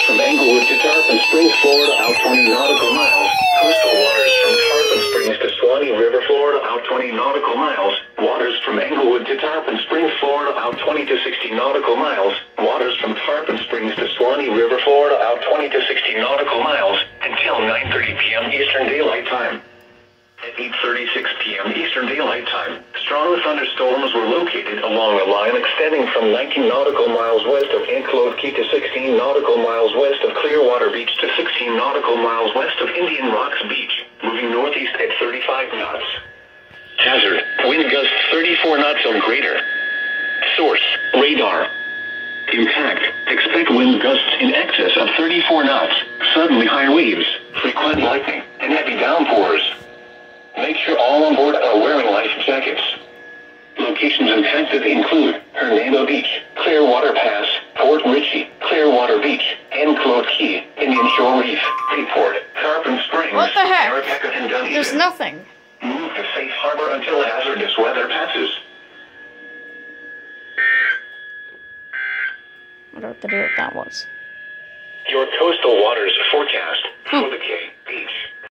from Englewood to Tarpon Springs, Florida, out 20 nautical miles. Coastal waters from Tarpon Springs to Swanee River, Florida, out 20 nautical miles. Waters from Englewood to Tarpon Springs, Florida, out 20 to 60 nautical miles. Waters from Tarpon Springs to Swanee River, Florida, out 20 to 60 nautical miles until 9:30 p.m. Eastern Daylight Time. At 8:36 p.m. Eastern Daylight Time, strong thunderstorms were located along a line extending from 19 nautical miles west of Enclave Key to 16 nautical miles west of Clearwater Beach to 16 nautical miles west of Indian Rocks Beach, moving northeast at 35 knots. Hazard, wind gusts 34 knots or greater. Source, radar. Impact, expect wind gusts in excess of 34 knots, suddenly high waves, frequent lightning, and heavy downpours. Make sure all on board are wearing life jackets. Locations impacted include Hernando Beach, Clearwater Pass, Fort Ritchie, Clearwater Beach, Enclave Key, Indian Shore Reef, Bayport, Tarpon Springs, What the heck? Arapaca, and Dunedin. There's nothing. Move to safe harbor until hazardous weather passes. I don't know what to do what that was. Your coastal waters forecast for the K Beach.